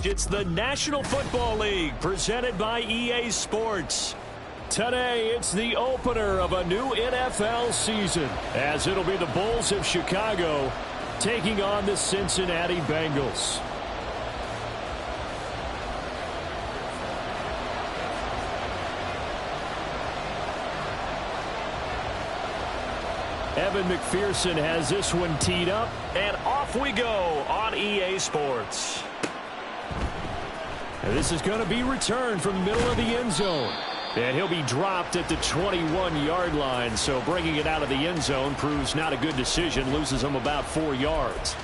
It's the National Football League presented by EA Sports. Today, it's the opener of a new NFL season, as it'll be the Bulls of Chicago taking on the Cincinnati Bengals. Evan McPherson has this one teed up, and off we go on EA Sports. And this is going to be returned from the middle of the end zone. And he'll be dropped at the 21-yard line, so bringing it out of the end zone proves not a good decision, loses him about 4 yards.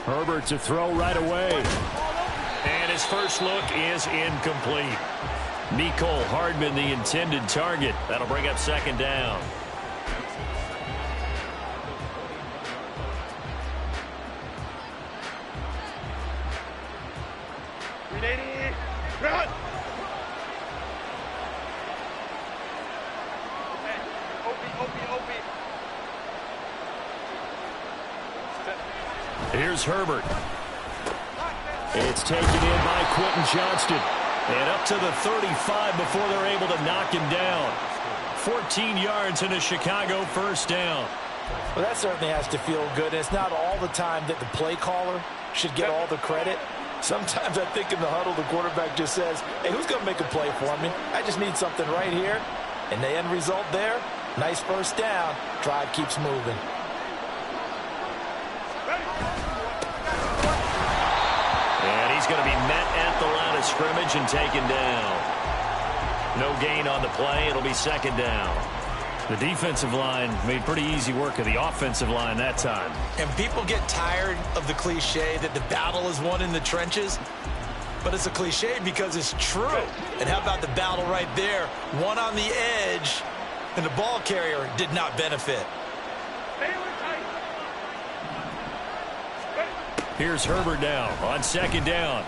Herbert to throw right away. And his first look is incomplete. Mecole Hardman, the intended target. That'll bring up second down. Here's Herbert. It's taken in by Quentin Johnston. And up to the 35 before they're able to knock him down. 14 yards and a Chicago first down. Well, that certainly has to feel good. It's not all the time that the play caller should get all the credit. Sometimes I think in the huddle, the quarterback just says, hey, who's going to make a play for me? I just need something right here. And the end result there, nice first down. Drive keeps moving. And he's going to be met at the line of scrimmage and taken down. No gain on the play. It'll be second down. The defensive line made pretty easy work of the offensive line that time. And people get tired of the cliche that the battle is won in the trenches. But it's a cliche because it's true. And how about the battle right there? One on the edge, and the ball carrier did not benefit. Here's Herbert now on second down.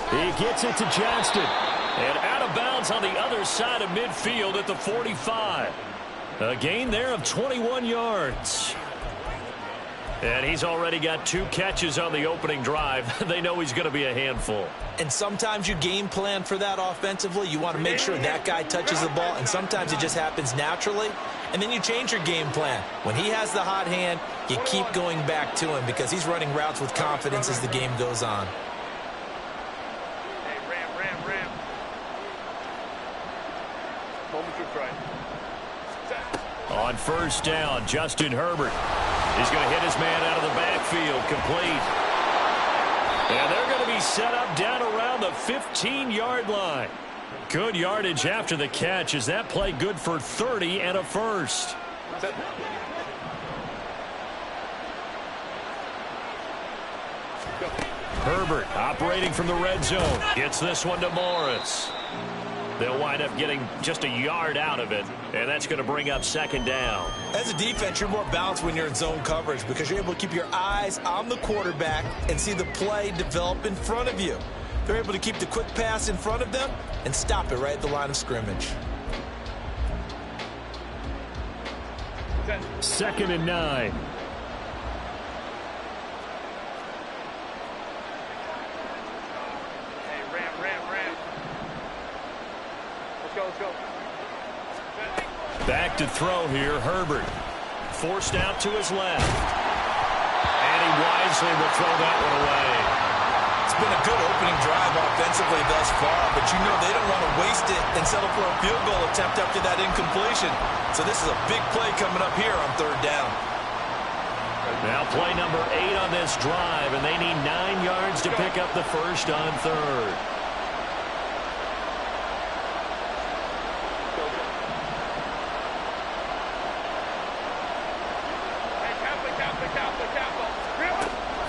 He gets it to Johnston. And out of bounds on the other side of midfield at the 45. A gain there of 21 yards. And he's already got 2 catches on the opening drive. They know he's going to be a handful. And sometimes you game plan for that offensively. You want to make sure that guy touches the ball, and sometimes it just happens naturally. And then you change your game plan. When he has the hot hand, you keep going back to him because he's running routes with confidence as the game goes on. Hey, ram. Moment to try. On first down, Justin Herbert. He's going to hit his man out of the backfield, complete. And they're going to be set up down around the 15-yard line. Good yardage after the catch. Is that play good for 30 and a first? Herbert operating from the red zone. Gets this one to Morris. They'll wind up getting just a yard out of it, and that's going to bring up second down. As a defense, you're more balanced when you're in zone coverage because you're able to keep your eyes on the quarterback and see the play develop in front of you. They're able to keep the quick pass in front of them and stop it right at the line of scrimmage. 2nd and 9. Let's go. Back to throw here, Herbert. Forced out to his left. And he wisely will throw that one away. It's been a good opening drive offensively thus far, but you know they don't want to waste it and settle for a field goal attempt after that incompletion. So this is a big play coming up here on third down. Now play number 8 on this drive, and they need 9 yards to pick up the first on third.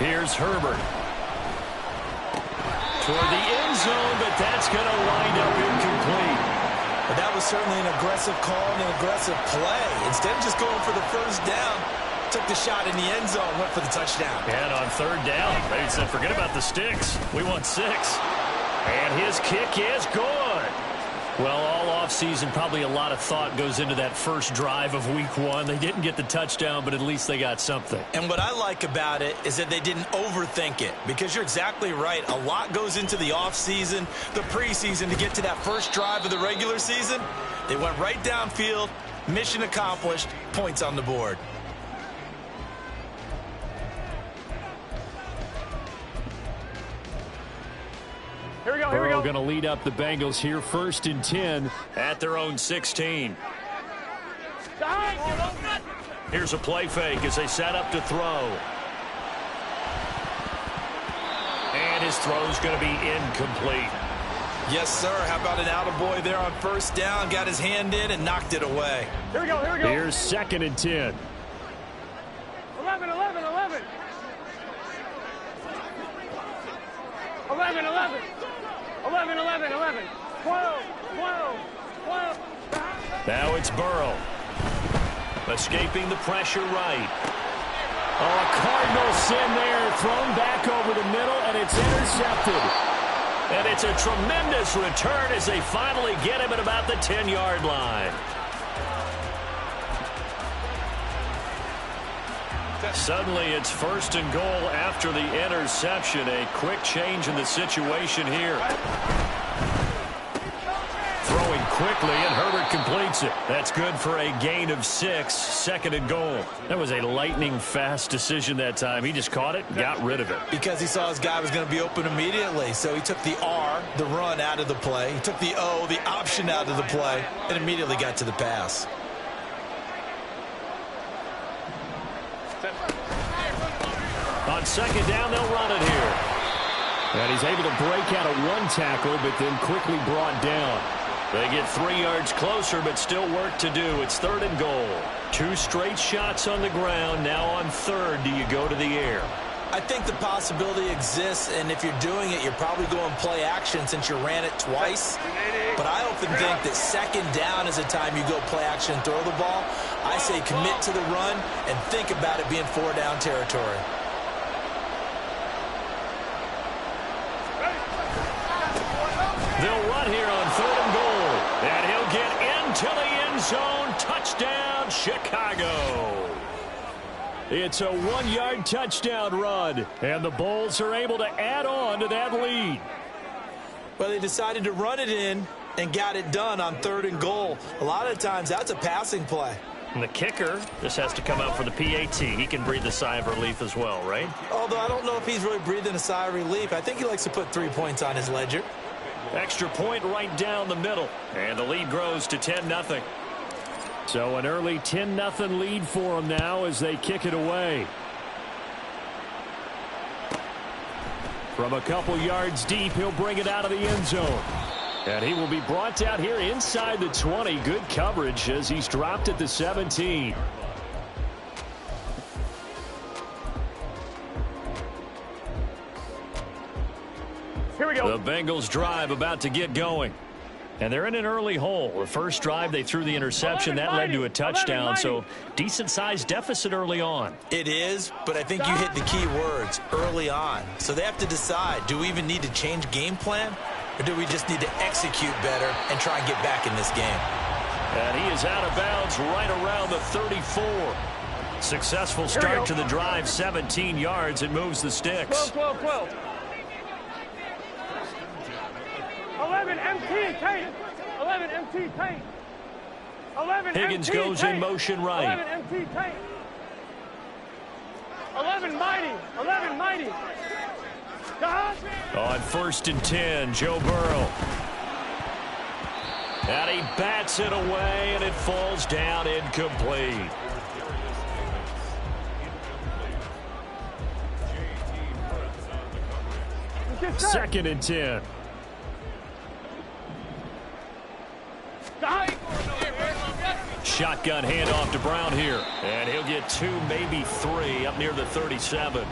Here's Herbert. Toward the end zone, but that's going to wind up incomplete. But that was certainly an aggressive call and an aggressive play. Instead of just going for the first down, took the shot in the end zone, went for the touchdown. And on third down, they said, forget about the sticks. We want 6. And his kick is good. Well, all offseason, probably a lot of thought goes into that first drive of week 1. They didn't get the touchdown, but at least they got something. And what I like about it is that they didn't overthink it, because you're exactly right. A lot goes into the offseason, the preseason, to get to that first drive of the regular season. They went right downfield, mission accomplished, points on the board. Here we go, Burrow going to lead up the Bengals here, 1st and 10 at their own 16. Here's a play fake as they set up to throw. And his throw's going to be incomplete. Yes, sir. How about an attaboy there on first down? Got his hand in and knocked it away. Here we go, here we go. Here's 2nd and 10. 11, 11, 11. 11, 11. 11, 11, 11. 12, 12, 12. Now it's Burrow. Escaping the pressure right. Oh, a Cardinal sin there. Thrown back over the middle, and it's intercepted. And it's a tremendous return as they finally get him at about the 10-yard line. Suddenly it's 1st and goal after the interception. A quick change in the situation here. Throwing quickly, and Herbert completes it. That's good for a gain of 6, 2nd and goal. That was a lightning-fast decision that time. He just caught it and got rid of it. Because he saw his guy was going to be open immediately. So he took the R, the run, out of the play. He took the O, the option, out of the play, and immediately got to the pass. On 2nd down, they'll run it here. And he's able to break out of 1 tackle, but then quickly brought down. They get 3 yards closer, but still work to do. It's 3rd and goal. 2 straight shots on the ground. Now on 3rd, do you go to the air? I think the possibility exists, and if you're doing it, you're probably going play action since you ran it twice. But I often think that 2nd down is the time you go play action and throw the ball. I say commit to the run and think about it being 4-down territory. They'll run here on 3rd and goal. And he'll get into the end zone. Touchdown, Chicago. It's a 1-yard touchdown run. And the Bulls are able to add on to that lead. Well, they decided to run it in and got it done on 3rd and goal. A lot of times that's a passing play. And the kicker just has to come out for the PAT. He can breathe a sigh of relief as well, right? Although I don't know if he's really breathing a sigh of relief. I think he likes to put 3 points on his ledger. Extra point right down the middle. And the lead grows to 10-0. So an early 10-0 lead for them now as they kick it away. From a couple yards deep, he'll bring it out of the end zone. And he will be brought down here inside the 20. Good coverage as he's dropped at the 17. Here we go. The Bengals drive about to get going. And they're in an early hole. The first drive, they threw the interception. That led to a touchdown, so decent-sized deficit early on. It is, but I think you hit the key words, early on. So they have to decide, do we even need to change game plan, or do we just need to execute better and try and get back in this game? And he is out of bounds right around the 34. Successful start to the drive, 17 yards. It moves the sticks. 12, 12, 12. 11 MT tight. 11 MT tight. 11 Higgins MT goes tight. in motion right. 11 MT tight. 11 mighty. 11 mighty. On 1st and 10, Joe Burrow. And he bats it away, and it falls down incomplete. Second and 10. Shotgun handoff to Brown here. And he'll get 2, maybe 3 up near the 37.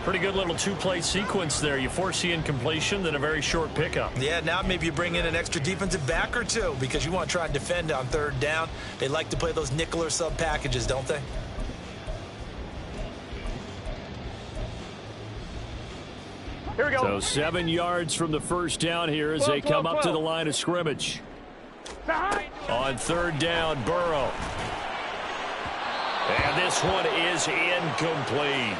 Pretty good little 2-play sequence there. You force the incompletion, then a very short pickup. Yeah, now maybe you bring in an extra defensive back or 2 because you want to try and defend on 3rd down. They like to play those nickel or sub packages, don't they? Here we go. So 7 yards from the first down here as they come up to the line of scrimmage. On third down, Burrow. And this one is incomplete.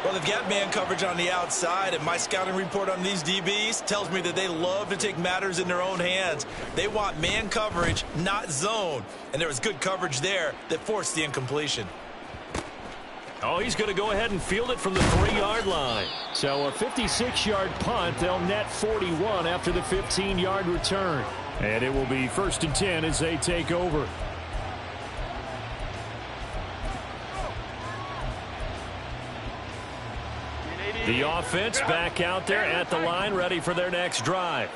Well, they've got man coverage on the outside, and my scouting report on these DBs tells me that they love to take matters in their own hands. They want man coverage, not zone. And there was good coverage there that forced the incompletion. Oh, he's going to go ahead and field it from the 3-yard line. So a 56-yard punt. They'll net 41 after the 15-yard return. And it will be 1st and 10 as they take over. The offense back out there at the line, ready for their next drive.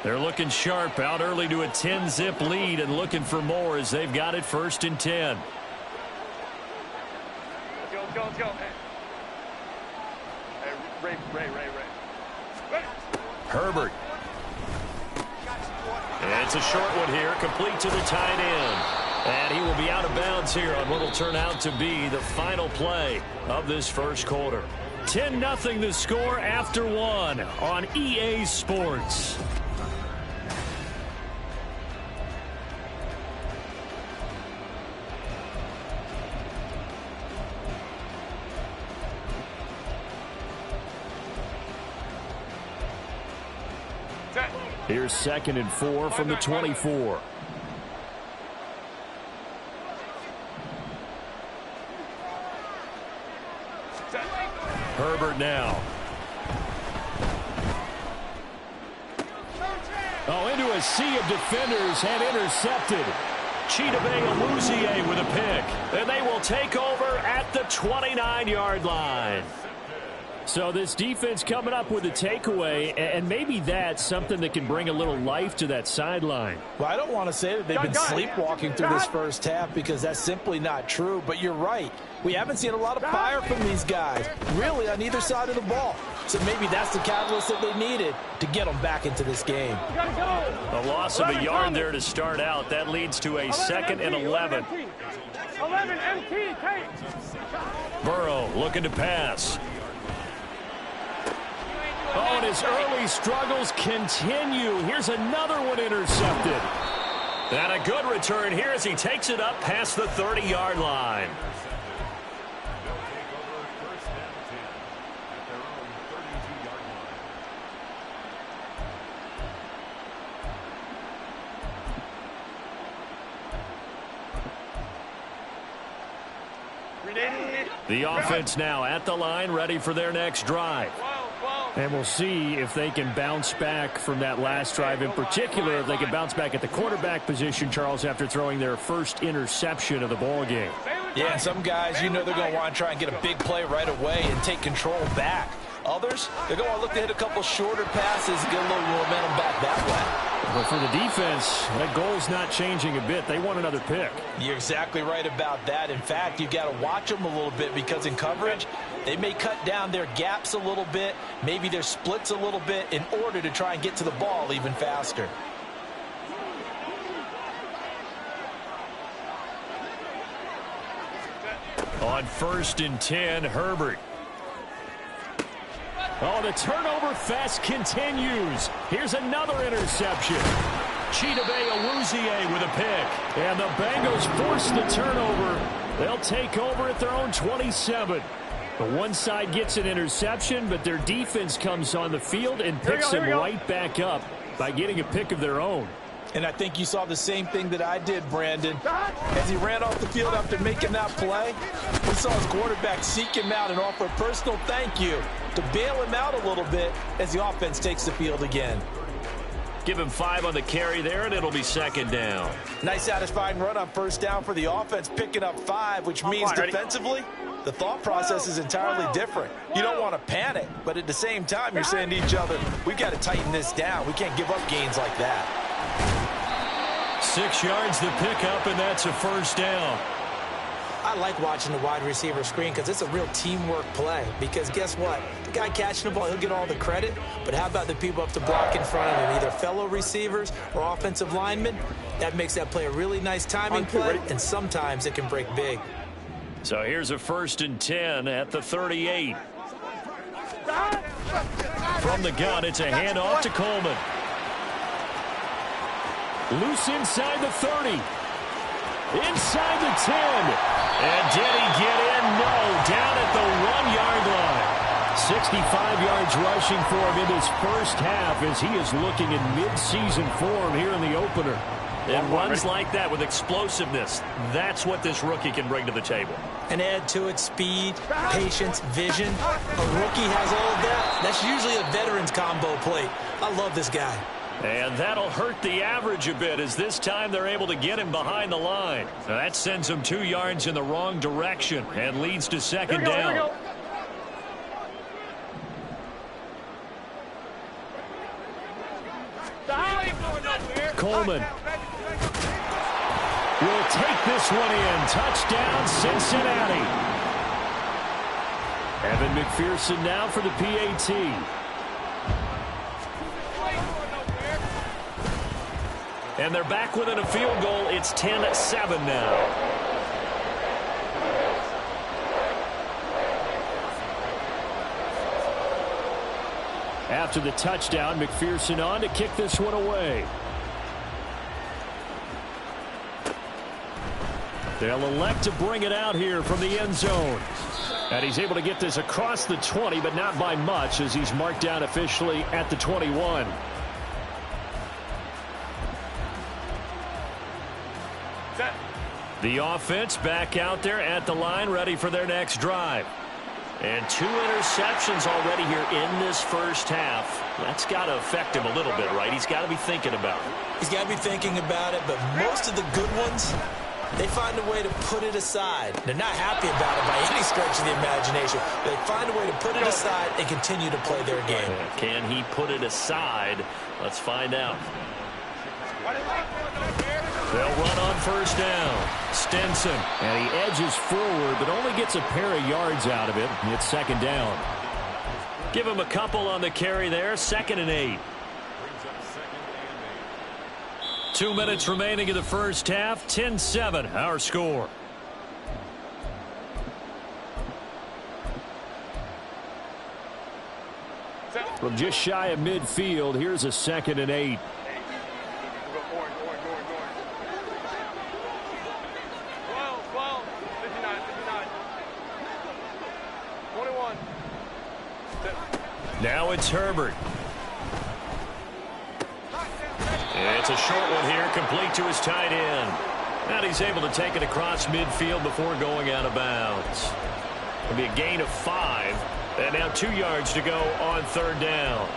They're looking sharp, out early to a 10-zip lead and looking for more as they've got it 1st and 10. Let's go. Hey, Ray. Herbert. And it's a short one here, complete to the tight end. And he will be out of bounds here on what will turn out to be the final play of this first quarter. 10-0 the score after 1 on EA Sports. Here's 2nd and 4 from the 24. Herbert now. Oh, into a sea of defenders and intercepted. Chidobe with a pick. And they will take over at the 29-yard line. So this defense coming up with a takeaway, and maybe that's something that can bring a little life to that sideline. Well, I don't want to say that they've been sleepwalking through this first half because that's simply not true, but you're right. We haven't seen a lot of fire from these guys, really, on either side of the ball. So maybe that's the catalyst that they needed to get them back into this game. A loss of a yard there to start out. That leads to a 2nd and 11. 11 MT, Tate. Burrow looking to pass. Oh, and his early struggles continue. Here's another one intercepted. And a good return here as he takes it up past the 30-yard line. The offense now at the line, ready for their next drive. And we'll see if they can bounce back from that last drive. In particular, if they can bounce back at the quarterback position, Charles, after throwing their first interception of the ball game. Yeah, and some guys, you know they're going to want to try and get a big play right away and take control back. Others, they're going to look to hit a couple shorter passes and get a little momentum back that way. But for the defense, that goal's not changing a bit. They want another pick. You're exactly right about that. In fact, you've got to watch them a little bit because in coverage, they may cut down their gaps a little bit, maybe their splits a little bit in order to try and get to the ball even faster. On 1st and 10, Herbert. Oh, the turnover fest continues. Here's another interception. Chidobe with a pick. And the Bengals force the turnover. They'll take over at their own 27. The one side gets an interception, but their defense comes on the field and picks them right back up by getting a pick of their own. And I think you saw the same thing that I did, Brandon. As he ran off the field after making that play, we saw his quarterback seek him out and offer a personal thank you to bail him out a little bit as the offense takes the field again. Give him 5 on the carry there, and it'll be 2nd down. Nice satisfying run on 1st down for the offense, picking up 5, which means defensively, the thought process is entirely different. You don't want to panic, but at the same time, you're saying to each other, we've got to tighten this down. We can't give up gains like that. 6 yards the pickup, and that's a 1st down. I like watching the wide receiver screen because it's a real teamwork play. Because guess what? The guy catching the ball, he'll get all the credit. But how about the people up to block in front of him, either fellow receivers or offensive linemen? That makes that play a really nice timing play, and sometimes it can break big. So here's a 1st and 10 at the 38. From the gun, it's a handoff to Coleman. Loose inside the 30. Inside the 10. And did he get in? No. Down at the 1-yard line. 65 yards rushing for him in this first half as he is looking in mid-season form here in the opener. And runs like that with explosiveness. That's what this rookie can bring to the table. And add to it speed, patience, vision. A rookie has all of that. That's usually a veteran's combo plate. I love this guy. And that'll hurt the average a bit as this time they're able to get him behind the line. Now that sends him 2 yards in the wrong direction and leads to second down. Coleman will take this one in. Touchdown, Cincinnati. Evan McPherson now for the PAT. And they're back within a field goal. It's 10-7 now. After the touchdown, McPherson on to kick this one away. They'll elect to bring it out here from the end zone. And he's able to get this across the 20, but not by much as he's marked down officially at the 21. The offense back out there at the line, ready for their next drive. And 2 interceptions already here in this first half. That's got to affect him a little bit, right? He's got to be thinking about it. He's got to be thinking about it, but most of the good ones, they find a way to put it aside. They're not happy about it by any stretch of the imagination. They find a way to put it aside and continue to play their game. Can he put it aside? Let's find out. They'll run on first down. Stinson, and he edges forward, but only gets a pair of yards out of it. It's second down. Give him a couple on the carry there. 2nd and 8. 2 minutes remaining in the first half. 10-7, our score. From just shy of midfield, here's a 2nd and 8. 21. Now it's Herbert. It's a short one here, complete to his tight end. And he's able to take it across midfield before going out of bounds. It'll be a gain of 5. And now 2 yards to go on 3rd down.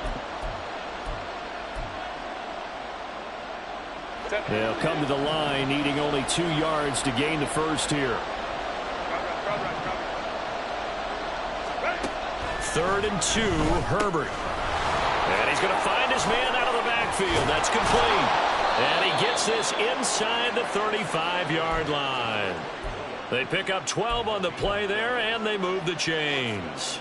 They'll come to the line, needing only 2 yards to gain the first here. 3rd and 2, Herbert. And he's going to find his man out of the backfield. That's complete. And he gets this inside the 35-yard line. They pick up 12 on the play there, and they move the chains.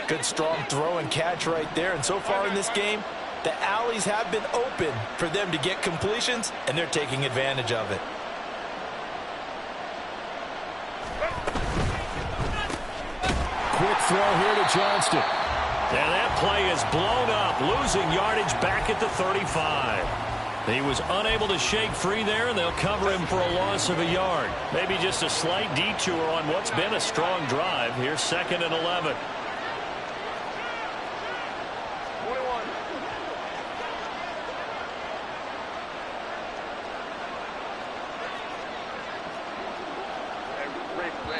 Good strong throw and catch right there. And so far in this game, the alleys have been open for them to get completions, and they're taking advantage of it. Quick throw here to Johnston. And that play is blown up, losing yardage back at the 35. He was unable to shake free there, and they'll cover him for a loss of a yard. Maybe just a slight detour on what's been a strong drive. Here's 2nd and 11. 21.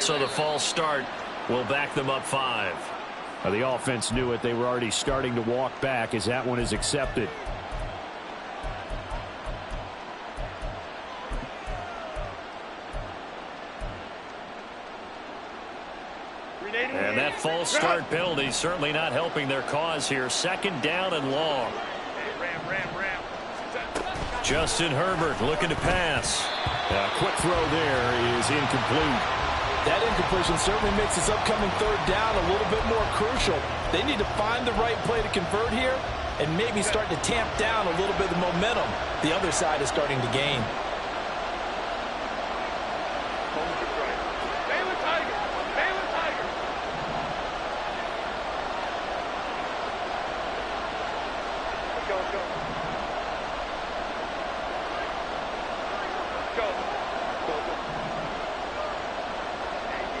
So the false start will back them up 5. The offense knew it. They were already starting to walk back as that one is accepted. And that false start penalty certainly not helping their cause here. 2nd down and long. Justin Herbert looking to pass. A quick throw there is incomplete. That incompletion certainly makes this upcoming 3rd down a little bit more crucial. They need to find the right play to convert here and maybe start to tamp down a little bit of the momentum the other side is starting to gain.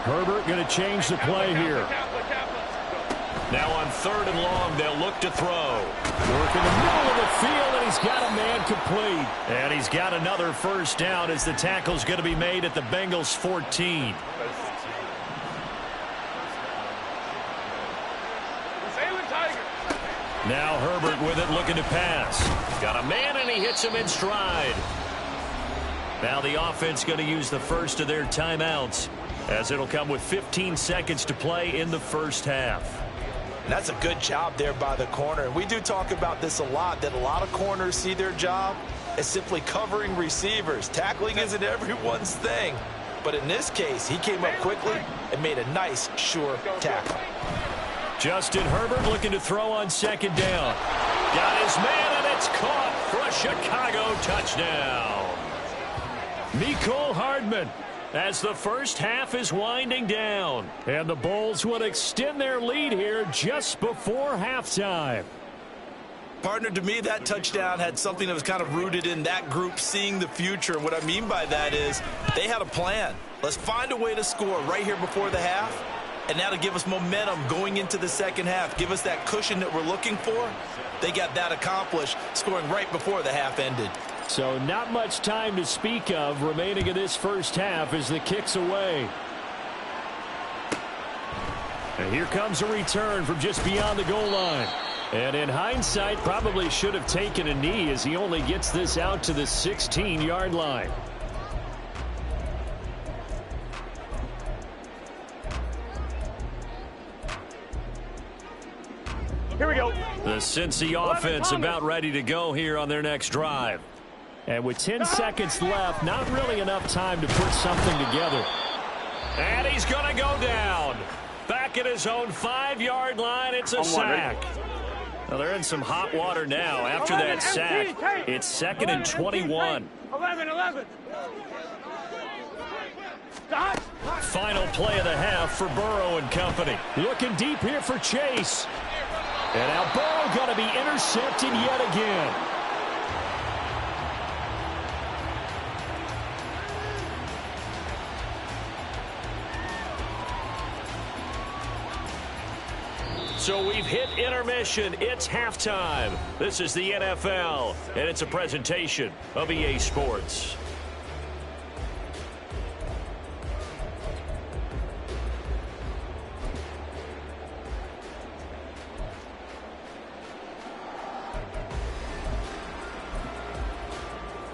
Herbert going to change the play here. Now on 3rd and long, they'll look to throw. Work in the middle of the field, and he's got a man complete. And he's got another first down as the tackle's going to be made at the Bengals 14. Now Herbert with it, looking to pass. Got a man, and he hits him in stride. Now the offense going to use the first of their timeouts, as it'll come with 15 seconds to play in the first half. And that's a good job there by the corner. And we do talk about this a lot, that a lot of corners see their job as simply covering receivers. Tackling isn't everyone's thing. But in this case, he came up quickly and made a nice, sure tackle. Justin Herbert looking to throw on 2nd down. Got his man, and it's caught for a Chicago touchdown. Mecole Hardman, as the first half is winding down. And the Bulls will extend their lead here just before halftime. Partner, to me, that touchdown had something that was kind of rooted in that group seeing the future. And what I mean by that is they had a plan. Let's find a way to score right here before the half. And that'll give us momentum going into the second half. Give us that cushion that we're looking for. They got that accomplished, scoring right before the half ended. So not much time to speak of remaining in this first half as the kick's away. And here comes a return from just beyond the goal line. And in hindsight, probably should have taken a knee as he only gets this out to the 16-yard line. Here we go. The Cincy offense about ready to go here on their next drive. And with 10 seconds left, not really enough time to put something together. And he's going to go down. Back at his own 5-yard line, it's a sack. Well, they're in some hot water now after that sack. It's 2nd and 21. 11. Final play of the half for Burrow and company. Looking deep here for Chase. And now Burrow going to be intercepted yet again. So we've hit intermission. It's halftime. This is the NFL, and it's a presentation of EA Sports.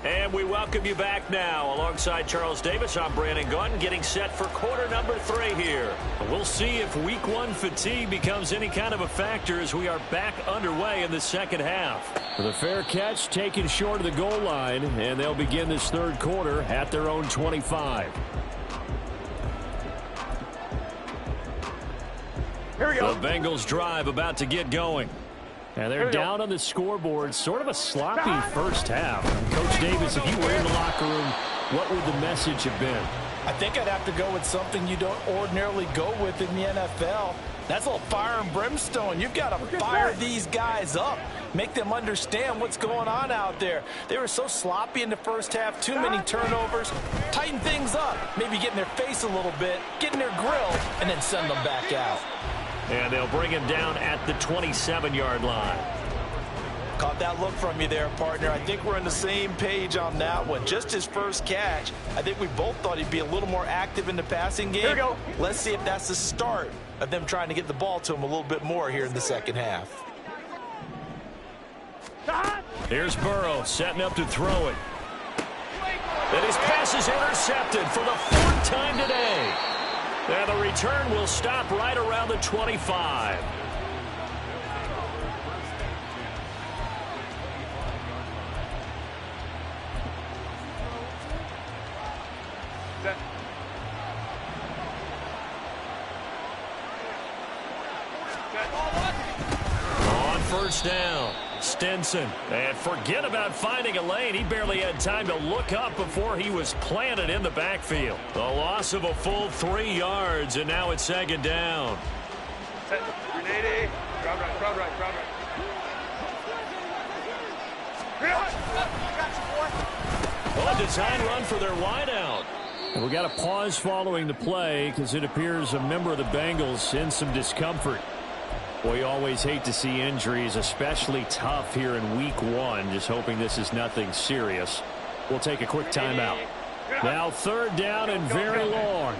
And we welcome you back now. Alongside Charles Davis, I'm Brandon Gunn, getting set for quarter number 3 here. We'll see if week 1 fatigue becomes any kind of a factor as we are back underway in the second half. The fair catch taken short of the goal line, and they'll begin this third quarter at their own 25. Here we go. The Bengals drive about to get going. And they're down on the scoreboard. Sort of a sloppy first half. Coach Davis, if you were in the locker room, what would the message have been? I think I'd have to go with something you don't ordinarily go with in the NFL. That's a little fire and brimstone. You've got to fire these guys up. Make them understand what's going on out there. They were so sloppy in the first half. Too many turnovers. Tighten things up. Maybe get in their face a little bit. Get in their grill. And then send them back out. And they'll bring him down at the 27-yard line. Caught that look from you there, partner. I think we're on the same page on that one. Just his first catch. I think we both thought he'd be a little more active in the passing game. Here we go. Let's see if that's the start of them trying to get the ball to him a little bit more here in the second half. Here's Burrow setting up to throw it. And his pass is intercepted for the 4th time today. And the return will stop right around the 25. On first down, Stinson. And forget about finding a lane. He barely had time to look up before he was planted in the backfield. The loss of a full 3 yards, and now it's 2nd down. Grenade. Crowd right. Well, a design run for their wideout. And we got a pause following the play because it appears a member of the Bengals in some discomfort. Well, you always hate to see injuries, especially tough here in week 1. Just hoping this is nothing serious. We'll take a quick timeout. Now 3rd down and very long.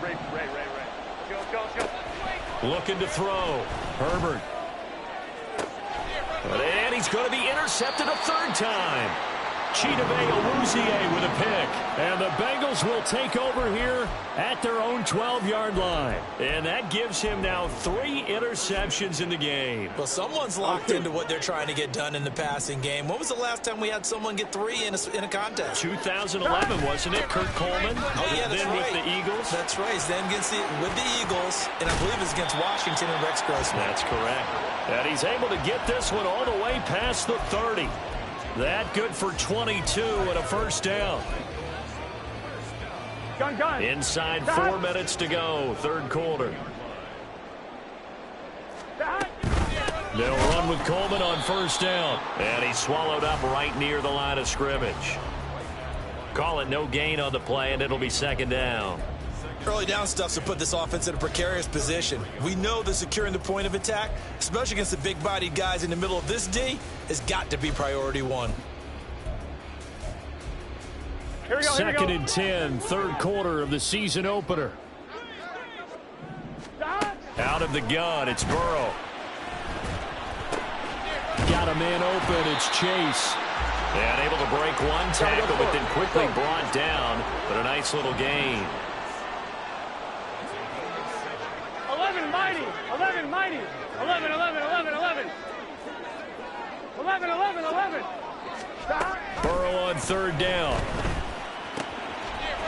Ray. Let's go. Looking to throw. Herbert. And he's going to be intercepted a 3rd time. Chidobe Awuzie with a pick. And the Bengals will take over here at their own 12-yard line. And that gives him now 3 interceptions in the game. Well, someone's locked into what they're trying to get done in the passing game. When was the last time we had someone get 3 in a contest? 2011, wasn't it? Kurt Coleman? Oh, yeah, that's then right. with the Eagles? That's right. Then with the Eagles, and I believe it's against Washington and Rex Grossman. That's correct. And he's able to get this one all the way past the 30. That good for 22 and a 1st down. Gun. Inside 4 minutes to go, 3rd quarter. They'll run with Coleman on 1st down. And he's swallowed up right near the line of scrimmage. Call it no gain on the play, and it'll be 2nd down. Early down stuff to put this offense in a precarious position. We know that securing the point of attack, especially against the big-bodied guys in the middle of this D, has got to be priority 1. Here we go. 2nd and 10, 3rd quarter of the season opener. Out of the gun, it's Burrow. Got a man open, it's Chase. And able to break 1 tackle, but then quickly brought down. But a nice little gain. 11 mighty. 11. Burrow on 3rd down.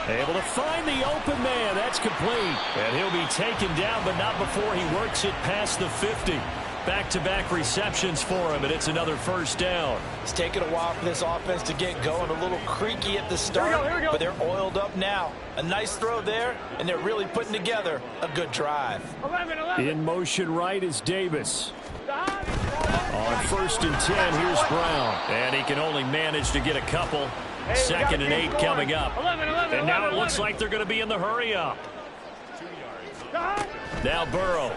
Able to find the open man. That's complete. And he'll be taken down, but not before he works it past the 50. Back-to-back receptions for him, and it's another 1st down. It's taken a while for this offense to get going. A little creaky at the start, Here we go. but they're oiled up now. A nice throw there, and they're really putting together a good drive. 11. In motion right is Davis. On 1st and 10, here's Brown. And he can only manage to get a couple. 2nd and 8 coming up. 11. And now it looks like they're going to be in the hurry up. Now Burrow.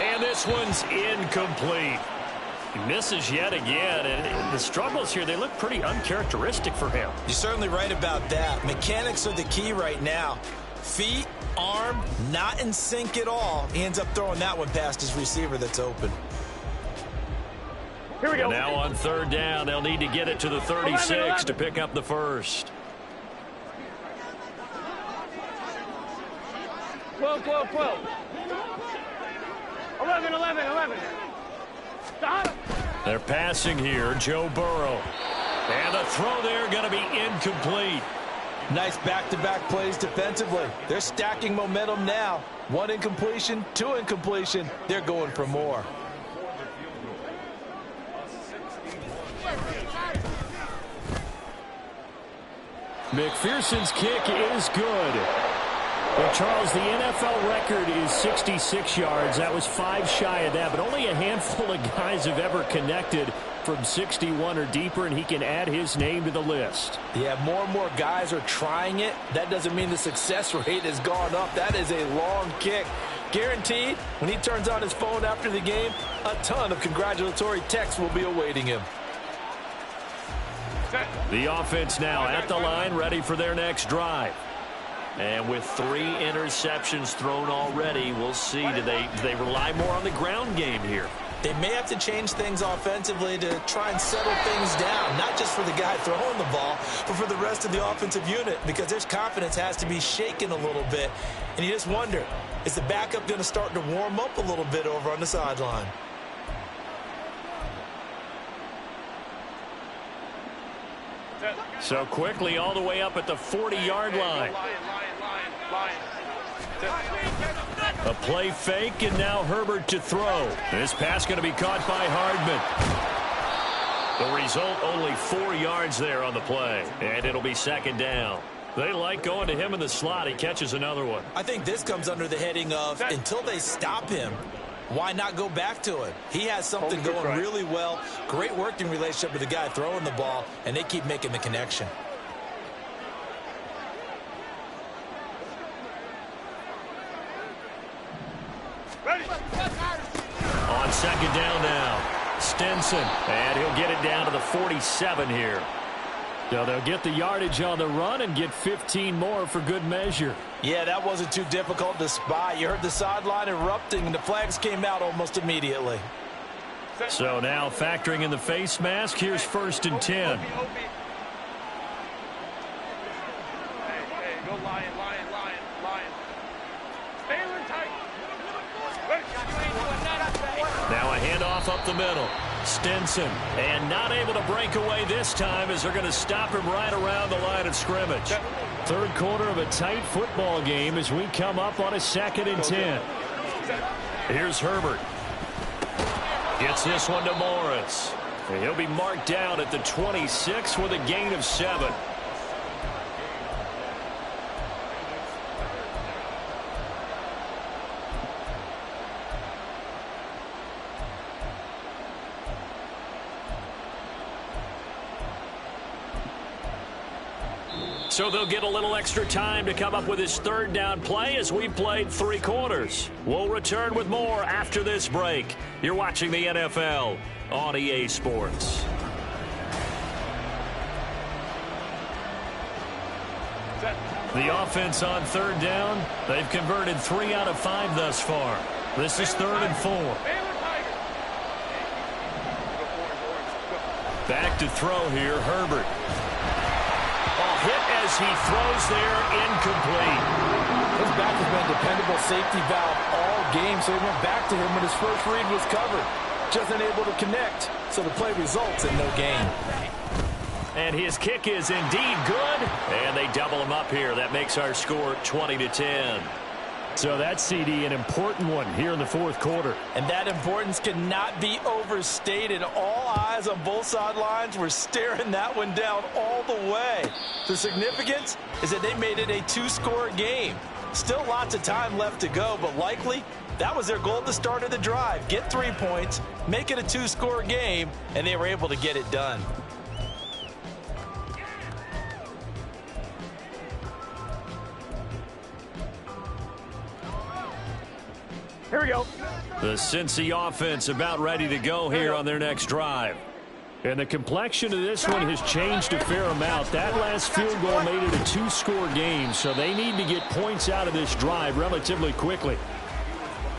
And this one's incomplete. He misses yet again, and the struggles here, they look pretty uncharacteristic for him. You're certainly right about that. Mechanics are the key right now. Feet, arm, not in sync at all. He ends up throwing that one past his receiver that's open. Here we go. And now on 3rd down, they'll need to get it to the 36 11. to pick up the 1st. 12. 11. Stop. They're passing here, Joe Burrow. And the throw there going to be incomplete. Nice back-to-back plays defensively. They're stacking momentum now. 1 incompletion, 2 incompletion. They're going for more. McPherson's kick is good. Well, Charles, the NFL record is 66 yards. That was 5 shy of that, but only a handful of guys have ever connected from 61 or deeper, and he can add his name to the list. Yeah, more and more guys are trying it. That doesn't mean the success rate has gone up. That is a long kick. Guaranteed, when he turns on his phone after the game, a ton of congratulatory texts will be awaiting him. The offense now at the line, ready for their next drive. And with 3 interceptions thrown already, we'll see. Do they rely more on the ground game here? They may have to change things offensively to try and settle things down, not just for the guy throwing the ball, but for the rest of the offensive unit, because their confidence has to be shaken a little bit. And you just wonder, is the backup going to start to warm up a little bit over on the sideline? So quickly all the way up at the 40-yard line. A play fake, and now Herbert to throw. This pass going to be caught by Hardman. The result, only 4 yards there on the play, and it'll be 2nd down. They like going to him in the slot. He catches another one. I think this comes under the heading of until they stop him, why not go back to it? He has something going really well. Great working relationship with the guy throwing the ball, and they keep making the connection. Ready. On second down now, Stinson, and he'll get it down to the 47 here. So they'll get the yardage on the run and get 15 more for good measure. Yeah, that wasn't too difficult to spot. You heard the sideline erupting, and the flags came out almost immediately. So now factoring in the face mask, here's 1st and 10. Hey, go lion, lion, lion, lion. Stay in tight. Now a handoff up the middle. Stinson, and not able to break away this time as they're going to stop him right around the line of scrimmage. Third quarter of a tight football game as we come up on a 2nd and 10. Here's Herbert. Gets this one to Morris. And he'll be marked down at the 26 with a gain of 7. So they'll get a little extra time to come up with his 3rd down play as we played 3 quarters. We'll return with more after this break. You're watching the NFL on EA Sports. The offense on 3rd down, they've converted 3 out of 5 thus far. This is 3rd and 4. Back to throw here, Herbert. Hit as he throws there, incomplete. His back has been a dependable safety valve all game, so he went back to him when his first read was covered. Just unable to connect, so the play results in no gain. And his kick is indeed good, and they double him up here. That makes our score 20-10. So that's, CD, an important one here in the 4th quarter. And that importance cannot be overstated. All eyes on both sidelines were staring that one down all the way. The significance is that they made it a 2-score game. Still lots of time left to go, but likely that was their goal at the start of the drive. Get 3 points, make it a 2-score game, and they were able to get it done. Here we go. The Cincy offense about ready to go here on their next drive. And the complexion of this one has changed a fair amount. That last field goal made it a 2-score game, so they need to get points out of this drive relatively quickly.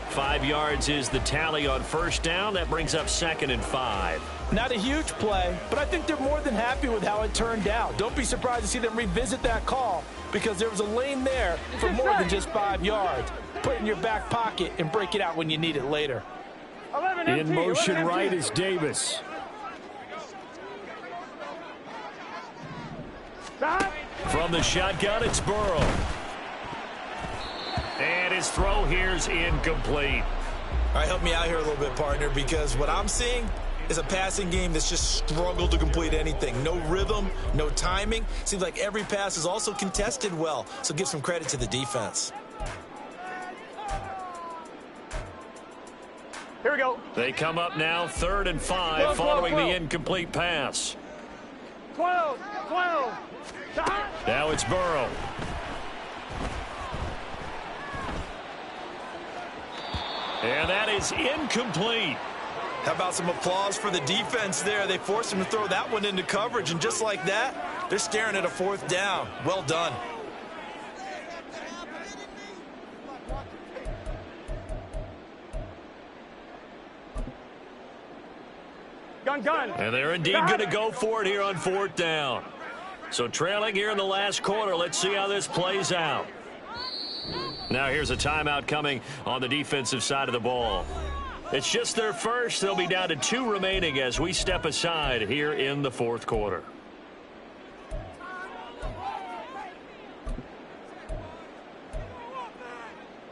5 yards is the tally on 1st down. That brings up 2nd and 5. Not a huge play, but I think they're more than happy with how it turned out. Don't be surprised to see them revisit that call because there was a lane there for more than just 5 yards. Put it in your back pocket and break it out when you need it later. In motion right is Davis. From the shotgun, it's Burrow. And his throw here's incomplete. All right, help me out here a little bit, partner, because what I'm seeing is a passing game that's just struggled to complete anything. No rhythm, no timing. Seems like every pass is also contested well, so give some credit to the defense. Here we go. They come up now 3rd and 5 following the incomplete pass. 12. Now it's Burrow. And that is incomplete. How about some applause for the defense there? They forced him to throw that one into coverage, and just like that, they're staring at a 4th down. Well done. Gun. And they're indeed going to go for it here on 4th down. So trailing here in the last quarter. Let's see how this plays out. Now here's a timeout coming on the defensive side of the ball. It's just their first. They'll be down to 2 remaining as we step aside here in the 4th quarter.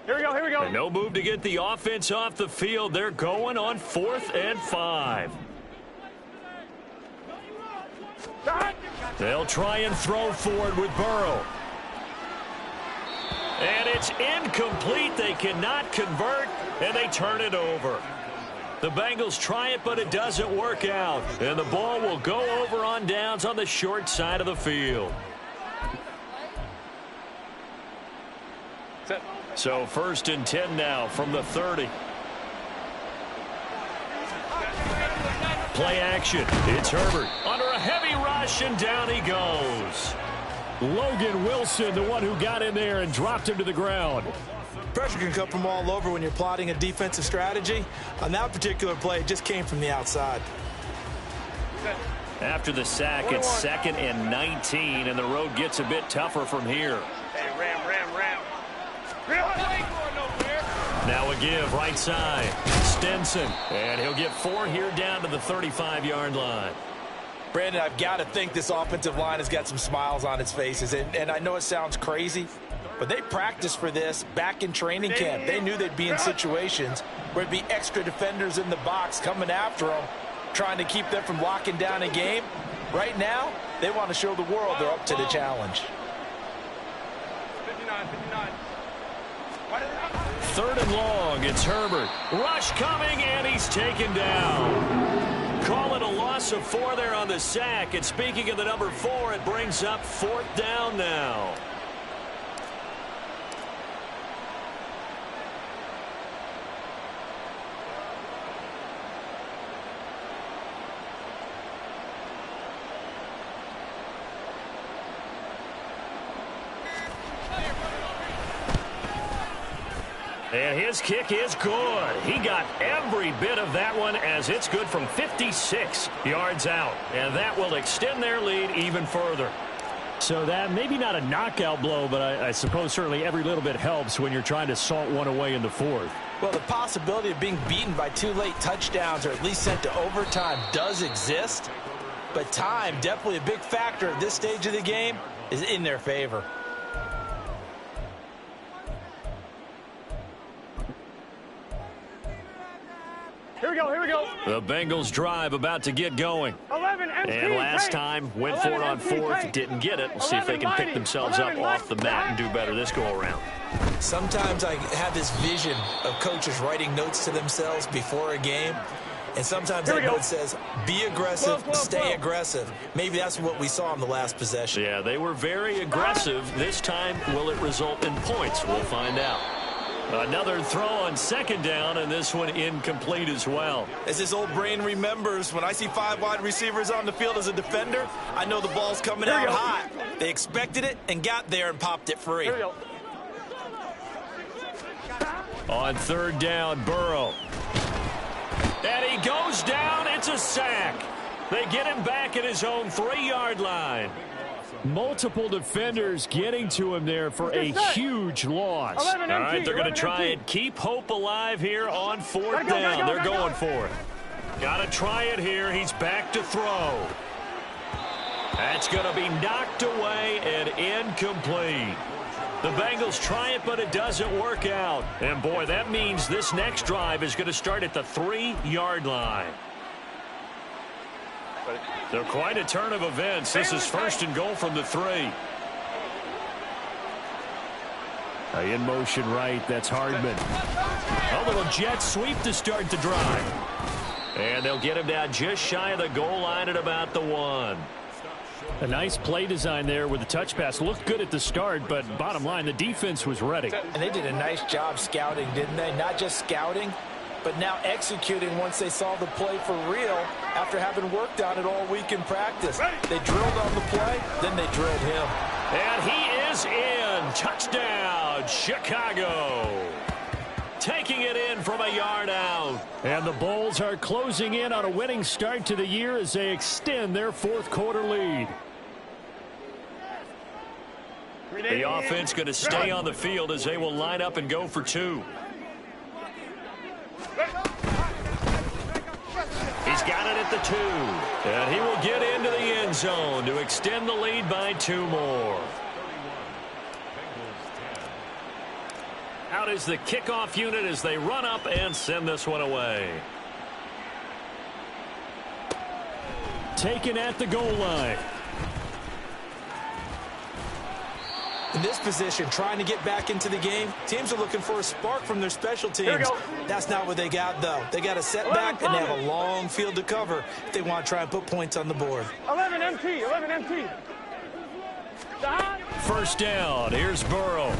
Here we go. And no move to get the offense off the field. They're going on 4th and 5. They'll try and throw forward with Burrow. it's incomplete. They cannot convert, and they turn it over. The Bengals try it, but it doesn't work out. And the ball will go over on downs on the short side of the field. So 1st and 10 now from the 30. Play action. It's Herbert under a heavy rush, and down he goes. Logan Wilson, the one who got in there and dropped him to the ground. Pressure can come from all over when you're plotting a defensive strategy. On that particular play, it just came from the outside. After the sack, it's 2nd and 19, and the road gets a bit tougher from here. Hey, ram. Now a give right side. Stinson, and he'll get 4 here down to the 35-yard line. Brandon, I've got to think this offensive line has got some smiles on its faces. And I know it sounds crazy, but they practiced for this back in training camp. They knew they'd be in situations where there'd be extra defenders in the box coming after them, trying to keep them from locking down a game. Right now, they want to show the world they're up to the challenge. 59. 3rd and long, it's Herbert. Rush coming, and he's taken down. Call it a loss of 4 there on the sack. And speaking of the number 4, it brings up 4th down now. And his kick is good. He got every bit of that one, as it's good from 56 yards out. And that will extend their lead even further. So that maybe not a knockout blow, but I suppose certainly every little bit helps when you're trying to salt one away in the 4th. Well, the possibility of being beaten by 2 late touchdowns or at least sent to overtime does exist. But time, definitely a big factor at this stage of the game, is in their favor. Here we go. The Bengals drive about to get going. 11 And last time, went for it on 4th, didn't get it. We'll see if they can pick themselves up off the mat and do better this go-around. Sometimes I have this vision of coaches writing notes to themselves before a game. And sometimes that note says, be aggressive, stay aggressive. Maybe that's what we saw in the last possession. Yeah, they were very aggressive. This time, will it result in points? We'll find out. Another throw on 2nd down, and this one incomplete as well. As his old brain remembers, when I see 5 wide receivers on the field as a defender, I know the ball's coming out hot. They expected it and got there and popped it free. Here we go. On 3rd down, Burrow. And he goes down. It's a sack. They get him back at his own 3-yard line. Multiple defenders getting to him there for a huge loss. All right, they're going to try and keep hope alive here on 4th down. They're going for it. Got to try it here. He's back to throw. That's going to be knocked away and incomplete. The Bengals try it, but it doesn't work out. And, boy, that means this next drive is going to start at the 3-yard line. They're quite a turn of events. This is 1st and goal from the 3. In motion right, that's Hardman. A little jet sweep to start the drive. And they'll get him down just shy of the goal line at about the 1. A nice play design there with the touch pass. Looked good at the start, but bottom line, the defense was ready. And they did a nice job scouting, didn't they? Not just scouting, but now executing once they saw the play for real after having worked on it all week in practice. They drilled on the play, then they drilled him. And he is in. Touchdown, Chicago. Taking it in from a yard out. And the Bulls are closing in on a winning start to the year as they extend their 4th quarter lead. The offense going to stay on the field as they will line up and go for 2. He's got it at the 2. And he will get into the end zone to extend the lead by 2 more. Out is the kickoff unit as they run up and send this one away. Taken at the goal line. In this position, trying to get back into the game, teams are looking for a spark from their special teams. That's not what they got, though. They got a setback, and they have a long field to cover if they want to try and put points on the board. 11 MT, 11 MT. First down. Here's Burrow.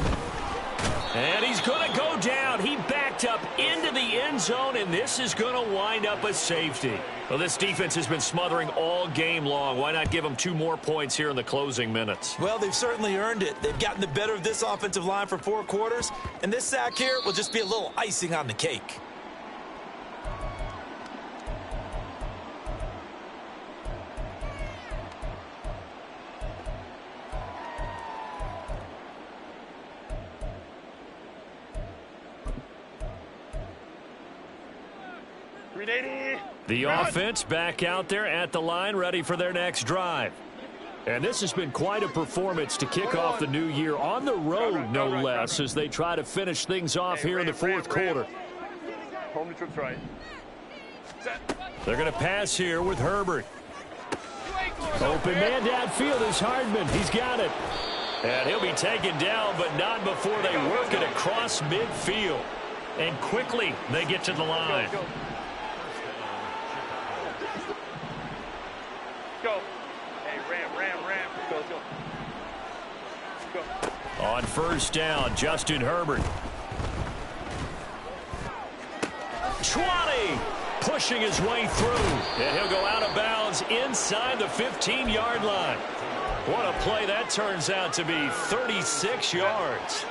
And he's going to go down. He backed up into the end zone, and this is going to wind up a safety. Well, this defense has been smothering all game long. Why not give them 2 more points here in the closing minutes? Well, they've certainly earned it. They've gotten the better of this offensive line for 4 quarters, and this sack here will just be a little icing on the cake. The offense back out there at the line, ready for their next drive. And this has been quite a performance to kick off the new year on the road, no less, as they try to finish things off here in the fourth quarter. Home the troops right. They're going to pass here with Herbert. Open man downfield is Hardman. He's got it. And he'll be taken down, but not before they work it across midfield. And quickly they get to the line. Go. Hey, ram. Go. On first down, Justin Herbert. 20, pushing his way through. And he'll go out of bounds inside the 15-yard line. What a play that turns out to be, 36 yards.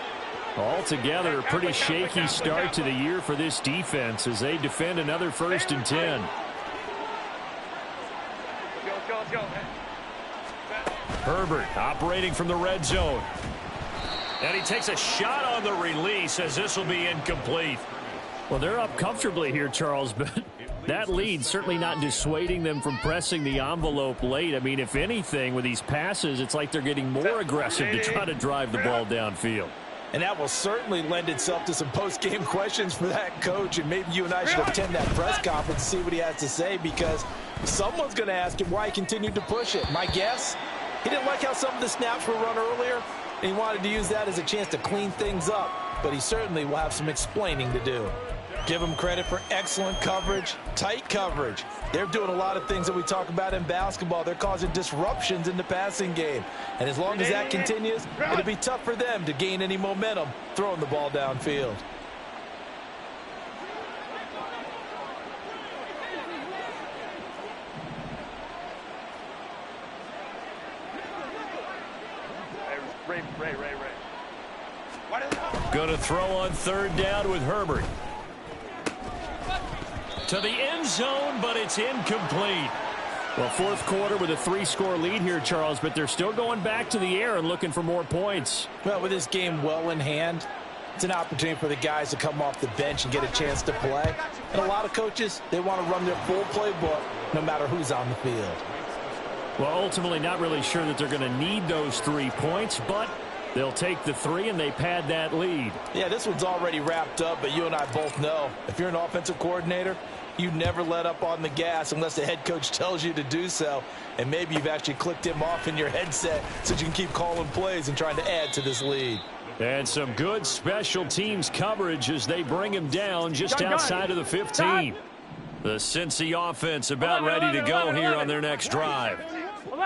Altogether, a pretty shaky start to the year for this defense as they defend another 1st and 10. Let's go. Herbert operating from the red zone. And he takes a shot on the release as this will be incomplete. Well, they're up comfortably here, Charles, but that lead certainly not dissuading them from pressing the envelope late. I mean, if anything, with these passes, it's like they're getting more aggressive to try to drive the ball downfield. And that will certainly lend itself to some post-game questions for that coach. And maybe you and I should attend that press conference and see what he has to say, because someone's going to ask him why he continued to push it. My guess, he didn't like how some of the snaps were run earlier, and he wanted to use that as a chance to clean things up. But he certainly will have some explaining to do. Give him credit for excellent coverage, tight coverage. They're doing a lot of things that we talk about in basketball. They're causing disruptions in the passing game. And as long as that continues, it'll be tough for them to gain any momentum throwing the ball downfield. Ray. Going to throw on 3rd down with Herbert. To the end zone, but it's incomplete. Well, 4th quarter with a 3-score lead here, Charles, but they're still going back to the air and looking for more points. Well, with this game well in hand, it's an opportunity for the guys to come off the bench and get a chance to play. And a lot of coaches, they want to run their full playbook no matter who's on the field. Well, ultimately not really sure that they're going to need those 3 points, but they'll take the 3 and they pad that lead. Yeah, this one's already wrapped up, but you and I both know if you're an offensive coordinator, you never let up on the gas unless the head coach tells you to do so. And maybe you've actually clicked him off in your headset so you can keep calling plays and trying to add to this lead. And some good special teams coverage as they bring him down just outside of the 15. The Cincy offense about ready to go here on their next drive.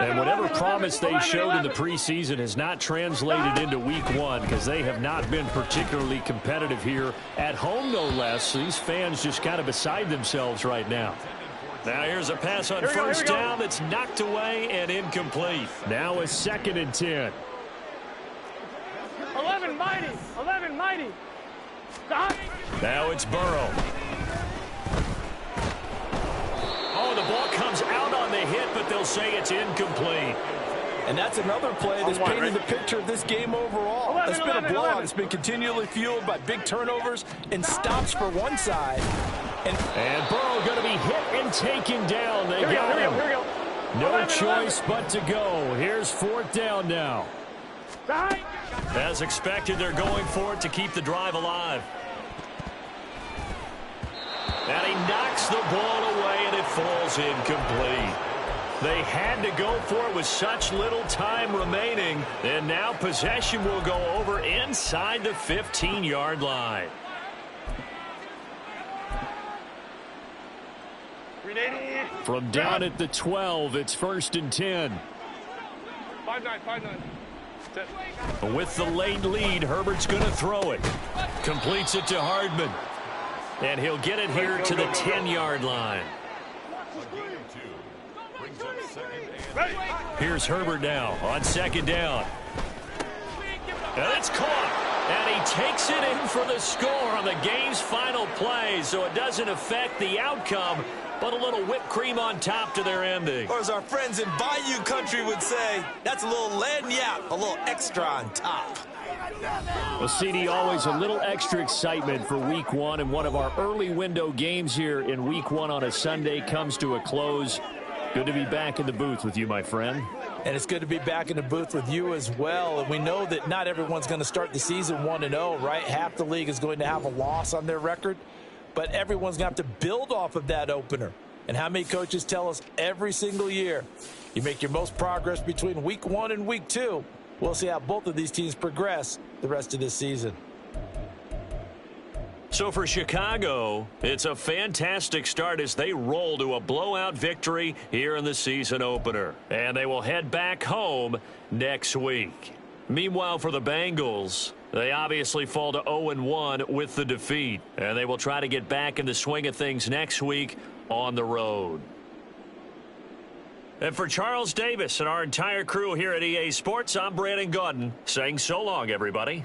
And whatever promise they showed in the preseason has not translated into week 1, because they have not been particularly competitive here at home, no less. These fans just kind of beside themselves right now. Now here's a pass on first down that's knocked away and incomplete. Now a 2nd and 10. 11 mighty. Now it's Burrow. Oh, the ball comes out on the hit, but they'll say it's incomplete. And that's another play that's painting the picture of this game overall. It's been a blowout. It's been continually fueled by big turnovers and stops for one side. And Burrow going to be hit and taken down. They got him. Here we go. No choice but to go. Here's 4th down now. As expected, they're going for it to keep the drive alive. And he knocks the ball away, and it falls incomplete. They had to go for it with such little time remaining. And now possession will go over inside the 15-yard line. From down at the 12, it's 1st and 10. 5-9. With the late lead, Herbert's going to throw it. Completes it to Hardman. And he'll get it here to the 10-yard line. Here's Herbert now on 2nd down. And it's caught. And he takes it in for the score on the game's final play, so it doesn't affect the outcome, but a little whipped cream on top to their ending. Or as our friends in Bayou Country would say, that's a little lagniappe, a little extra on top. Well, CD, always a little extra excitement for Week 1, and one of our early window games here in Week 1 on a Sunday comes to a close. Good to be back in the booth with you, my friend. And it's good to be back in the booth with you as well. And we know that not everyone's going to start the season 1-0, right? Half the league is going to have a loss on their record. But everyone's going to have to build off of that opener. And how many coaches tell us every single year, you make your most progress between Week 1 and Week 2. We'll see how both of these teams progress the rest of this season. So for Chicago, it's a fantastic start as they roll to a blowout victory here in the season opener. And they will head back home next week. Meanwhile, for the Bengals, they obviously fall to 0-1 with the defeat. And they will try to get back in the swing of things next week on the road. And for Charles Davis and our entire crew here at EA Sports, I'm Brandon Gaudin saying so long, everybody.